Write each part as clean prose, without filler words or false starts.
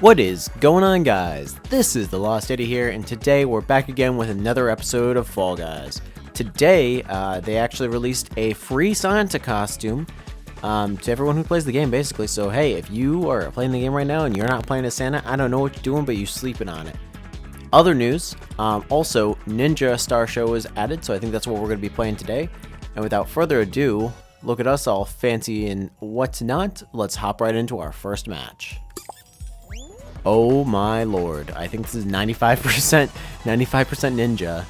What is going on, guys? This is TheLostYeti here, and today we're back again with another episode of Fall Guys. Today, they actually released a free Santa costume to everyone who plays the game, basically. So, hey, if you are playing the game right now and you're not playing as Santa, I don't know what you're doing, but you're sleeping on it. Other news, also, Ninja Star Show is added, so I think that's what we're going to be playing today. And without further ado, look at us all fancy and what's not. Let's hop right into our first match. Oh my lord, I think this is 95% ninja.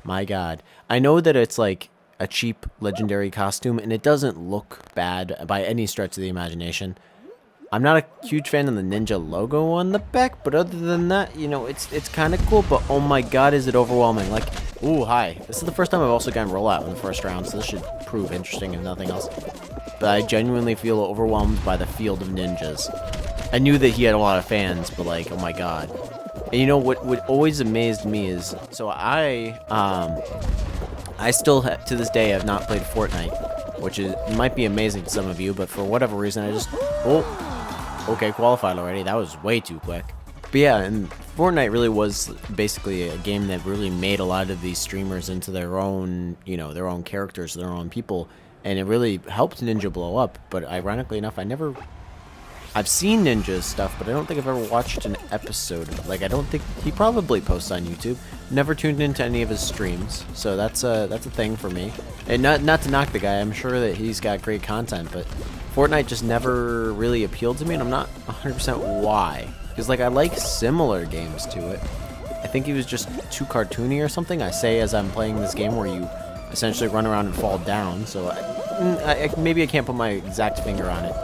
My god. I know that it's like a cheap legendary costume and it doesn't look bad by any stretch of the imagination. I'm not a huge fan of the ninja logo on the back, but other than that, you know, it's kind of cool, but oh my god, is it overwhelming. Like, ooh, hi. This is the first time I've also gotten rollout in the first round, so this should prove interesting if nothing else. But I genuinely feel overwhelmed by the field of ninjas. I knew that he had a lot of fans, but like, oh my god. And you know what always amazed me is, so I still to this day have not played Fortnite, which might be amazing to some of you, but for whatever reason I just, okay, qualified already. That was way too quick. But yeah, and Fortnite really was basically a game that really made a lot of these streamers into their own, you know, their own characters, their own people, and it really helped Ninja blow up. But ironically enough, I've seen Ninja's stuff, but I don't think I've ever watched an episode. Like, I don't think he probably posts on YouTube. Never tuned into any of his streams, so that's a thing for me. And not to knock the guy, I'm sure that he's got great content, but Fortnite just never really appealed to me, and I'm not 100% why. Because like I like similar games to it. I think he was just too cartoony or something. I say as I'm playing this game where you essentially run around and fall down. So maybe I can't put my exact finger on it.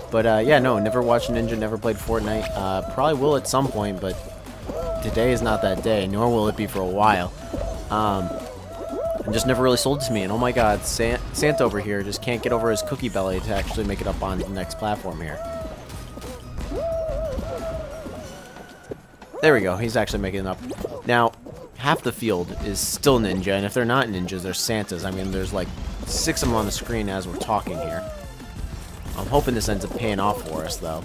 But yeah, no, never watched Ninja, never played Fortnite. Probably will at some point, but today is not that day, nor will it be for a while. And just never really sold to me. And oh my god, Santa over here just can't get over his cookie belly to actually make it up on the next platform here. There we go, he's actually making it up. Now, half the field is still Ninja, and if they're not Ninjas, they're Santas. I mean, there's like 6 of them on the screen as we're talking here. I'm hoping this ends up paying off for us, though,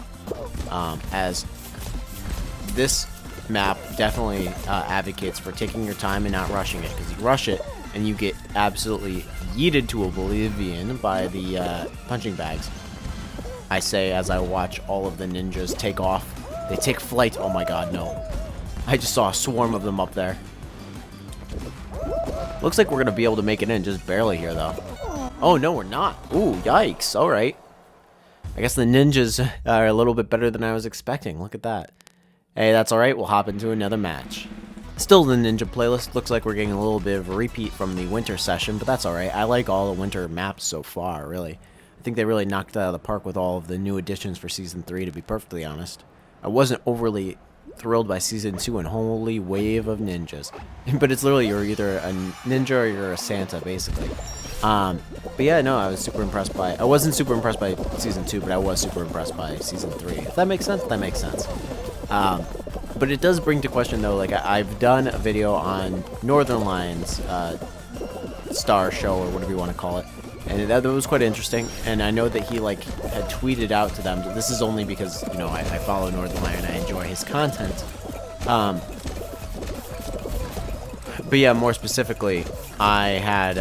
as this map definitely advocates for taking your time and not rushing it, because you rush it and you get absolutely yeeted to oblivion by the punching bags. I say as I watch all of the ninjas take off. They take flight. Oh my god, no. I just saw a swarm of them up there. Looks like we're going to be able to make it in just barely here, though. Oh, no, we're not. Ooh, yikes. All right. I guess the ninjas are a little bit better than I was expecting. Look at that. Hey, that's alright. We'll hop into another match. Still the ninja playlist. Looks like we're getting a little bit of a repeat from the winter session, but that's alright. I like all the winter maps so far, really. I think they really knocked it out of the park with all of the new additions for Season 3, to be perfectly honest. I wasn't overly thrilled by Season 2 and holy wave of ninjas. But it's literally you're either a ninja or you're a Santa, basically. But yeah, no, I was super impressed by... I wasn't super impressed by Season 2, but I was super impressed by Season 3. If that makes sense, that makes sense. But it does bring to question, though, like, I've done a video on Northern Lions, Star Show, or whatever you want to call it, and that was quite interesting, and I know that he, like, had tweeted out to them. This is only because, you know, I follow Northern Lion and I enjoy his content. But yeah, more specifically, I had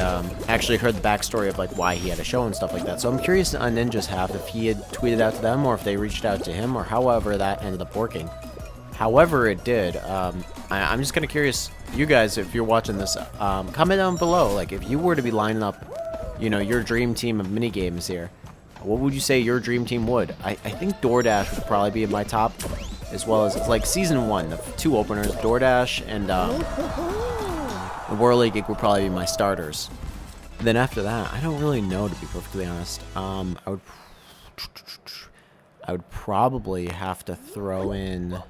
actually heard the backstory of like why he had a show and stuff like that. So I'm curious on Ninja's half if he had tweeted out to them or if they reached out to him or however that ended up working. However it did, I'm just kind of curious, you guys, if you're watching this, comment down below. Like if you were to be lining up, you know, your dream team of minigames here, what would you say your dream team would? I think DoorDash would probably be in my top, as well as like Season 1, the 2 openers, DoorDash and the Whirly Gig would probably be my starters. And then after that, I don't really know, to be perfectly honest. I would probably have to throw in...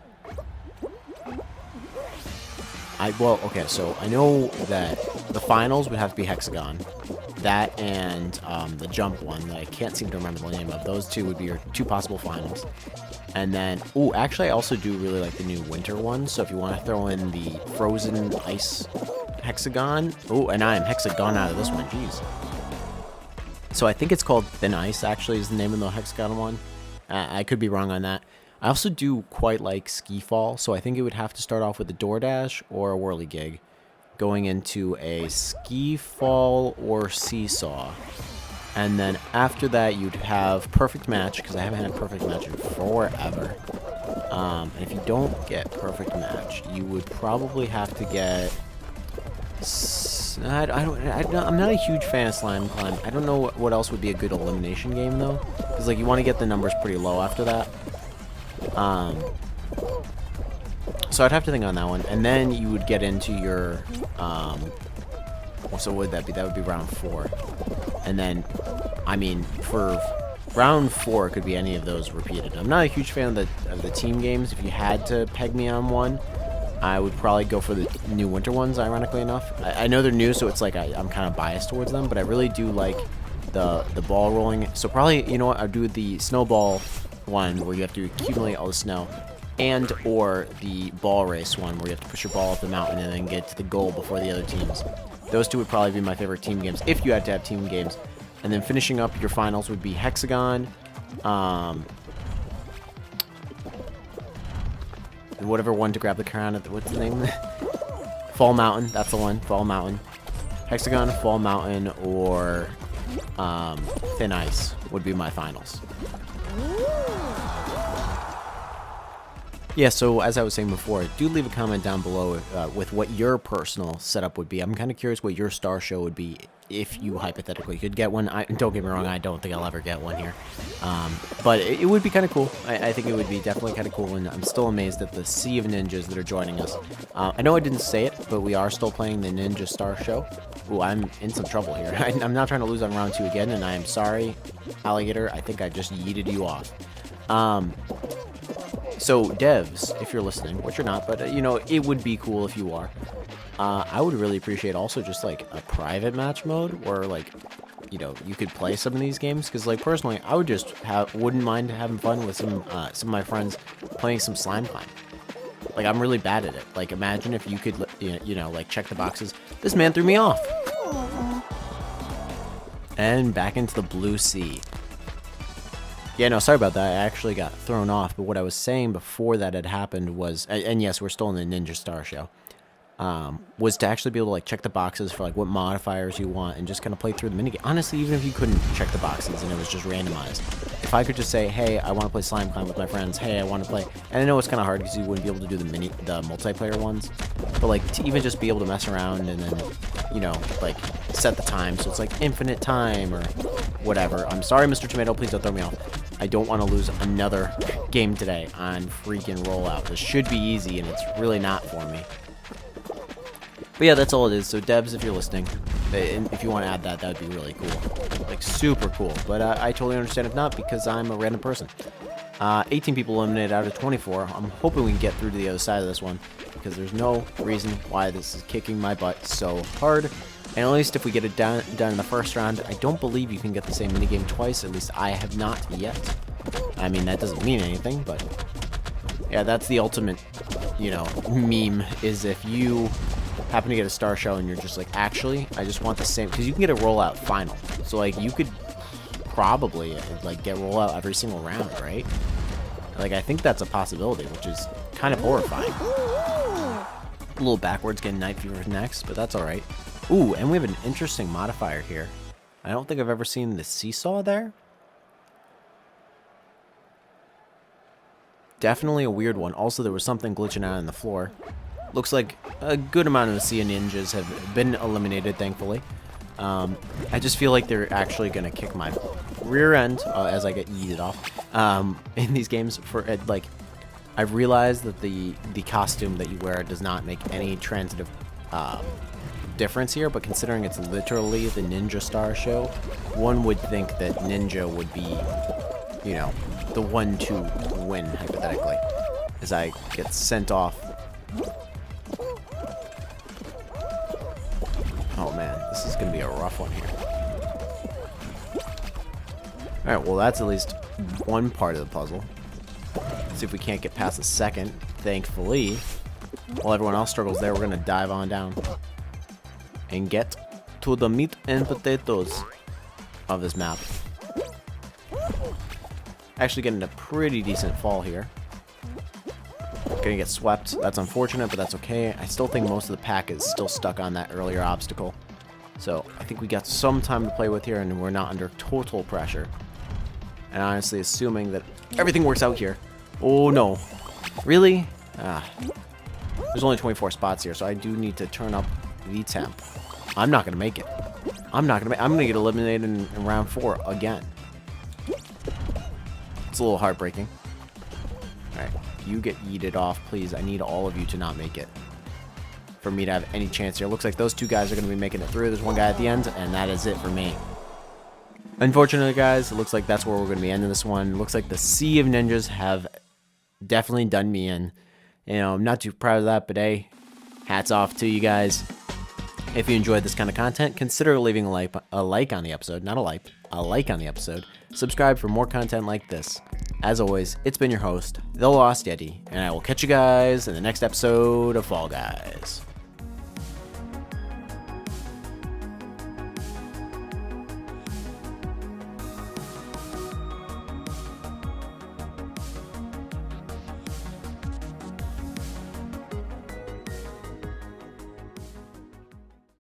Well, okay, so I know that the finals would have to be Hexagon. That and the jump one that I can't seem to remember the name of. Those two would be your 2 possible finals. And then, ooh, actually I also do really like the new winter one. So if you want to throw in the frozen ice Hexagon. Oh, and I am Hexagon out of this one. Jeez. So I think it's called Thin Ice, actually, is the name of the Hexagon one. I could be wrong on that. I also do quite like ski fall, so I think it would have to start off with a DoorDash or a whirligig, going into a ski fall or seesaw. And then after that, you'd have perfect match, because I haven't had a perfect match in forever. And if you don't get perfect match, you would probably have to get... I'm not a huge fan of slime climb. I don't know what else would be a good elimination game, though. Because, like, you want to get the numbers pretty low after that. So I'd have to think on that one. And then you would get into your... so what would that be? That would be round 4. And then, I mean, for round 4, it could be any of those repeated. I'm not a huge fan of the team games. If you had to peg me on one, I would probably go for the new winter ones, ironically enough. I know they're new, so it's like I'm kind of biased towards them, but I really do like the ball rolling. So probably, you know what, I'll do the snowball one where you have to accumulate all the snow, and or the ball race one where you have to push your ball up the mountain and then get to the goal before the other teams. Those two would probably be my favorite team games, if you had to have team games. And then finishing up your finals would be Hexagon, whatever one to grab the crown at what's the name? Fall Mountain, that's the one, Fall Mountain. Hexagon, Fall Mountain, or Thin Ice would be my finals. Yeah, so as I was saying before, do leave a comment down below with what your personal setup would be. I'm kind of curious what your star show would be if you hypothetically could get one. Don't get me wrong, I don't think I'll ever get one here. But it would be kind of cool. I think it would be definitely kind of cool, and I'm still amazed at the sea of ninjas that are joining us. I know I didn't say it, but we are still playing the Ninja Star Show. Ooh, I'm in some trouble here. I'm not trying to lose on round 2 again, and I am sorry, Alligator. I think I just yeeted you off. So, devs, if you're listening, which you're not, but, you know, it would be cool if you are. I would really appreciate also just, like, a private match mode where, like, you know, you could play some of these games. Because, like, personally, I would just wouldn't mind having fun with some of my friends playing some slime climb. Like, I'm really bad at it. Like, imagine if you could, you know, like, check the boxes. This man threw me off. And back into the blue sea. Yeah, no, sorry about that. I actually got thrown off. But what I was saying before that had happened was, and yes, we're still in the Ninja Star Show, was to actually be able to like check the boxes for like what modifiers you want and just kind of play through the minigame. Honestly, even if you couldn't check the boxes and it was just randomized, if I could just say, hey, I want to play Slime Climb with my friends. Hey, I want to play, and I know it's kind of hard because you wouldn't be able to do the multiplayer ones, but like to even just be able to mess around and then, you know, like set the time so it's like infinite time or whatever. I'm sorry, Mr. Tomato, please don't throw me off. I don't want to lose another game today on freaking rollout. This should be easy, and it's really not for me. But yeah, that's all it is. So devs, if you're listening, if you want to add that, that would be really cool. Like, super cool. But I totally understand if not, because I'm a random person. 18 people eliminated out of 24. I'm hoping we can get through to the other side of this one, because there's no reason why this is kicking my butt so hard. And at least if we get it done in the first round, I don't believe you can get the same minigame twice. At least I have not yet. I mean, that doesn't mean anything, but yeah, that's the ultimate, you know, meme, is if you happen to get a star show and you're just like, actually, I just want the same, because you can get a rollout final. So, like, you could probably, like, get rollout every single round, right? Like, I think that's a possibility, which is kind of horrifying. A little backwards getting Night Fever next, but that's alright. Ooh, and we have an interesting modifier here. I don't think I've ever seen the seesaw there. Definitely a weird one. Also, there was something glitching out on the floor. Looks like a good amount of the Sea of Ninjas have been eliminated, thankfully. I just feel like they're actually going to kick my rear end as I get yeeted off in these games. Like, I've realized that the costume that you wear does not make any transitive difference here, but considering it's literally the Ninja Star Show, one would think that Ninja would be, you know, the one to win, hypothetically, as I get sent off. Oh man, this is going to be a rough one here. Alright, well that's at least one part of the puzzle. Let's see if we can't get past the second, thankfully. While everyone else struggles there, we're going to dive on down and get to the meat and potatoes of this map. Actually getting a pretty decent fall here. Gonna get swept. That's unfortunate, but that's okay. I still think most of the pack is still stuck on that earlier obstacle. So I think we got some time to play with here, and we're not under total pressure. And honestly, assuming that everything works out here. Oh no. Really? There's only 24 spots here, so I do need to turn up the temp. I'm not gonna make it. I'm gonna get eliminated in round 4 again. It's a little heartbreaking. Alright, you get yeeted off, please. I need all of you to not make it for me to have any chance here. Looks like those 2 guys are gonna be making it through. There's 1 guy at the end, and that is it for me. Unfortunately, guys, it looks like that's where we're gonna be ending this one. Looks like the Sea of Ninjas have definitely done me in. You know, I'm not too proud of that, but hey, hats off to you guys. If you enjoyed this kind of content, consider leaving a like on the episode. Not a like on the episode. Subscribe for more content like this. As always, it's been your host, TheLostYeti, and I will catch you guys in the next episode of Fall Guys.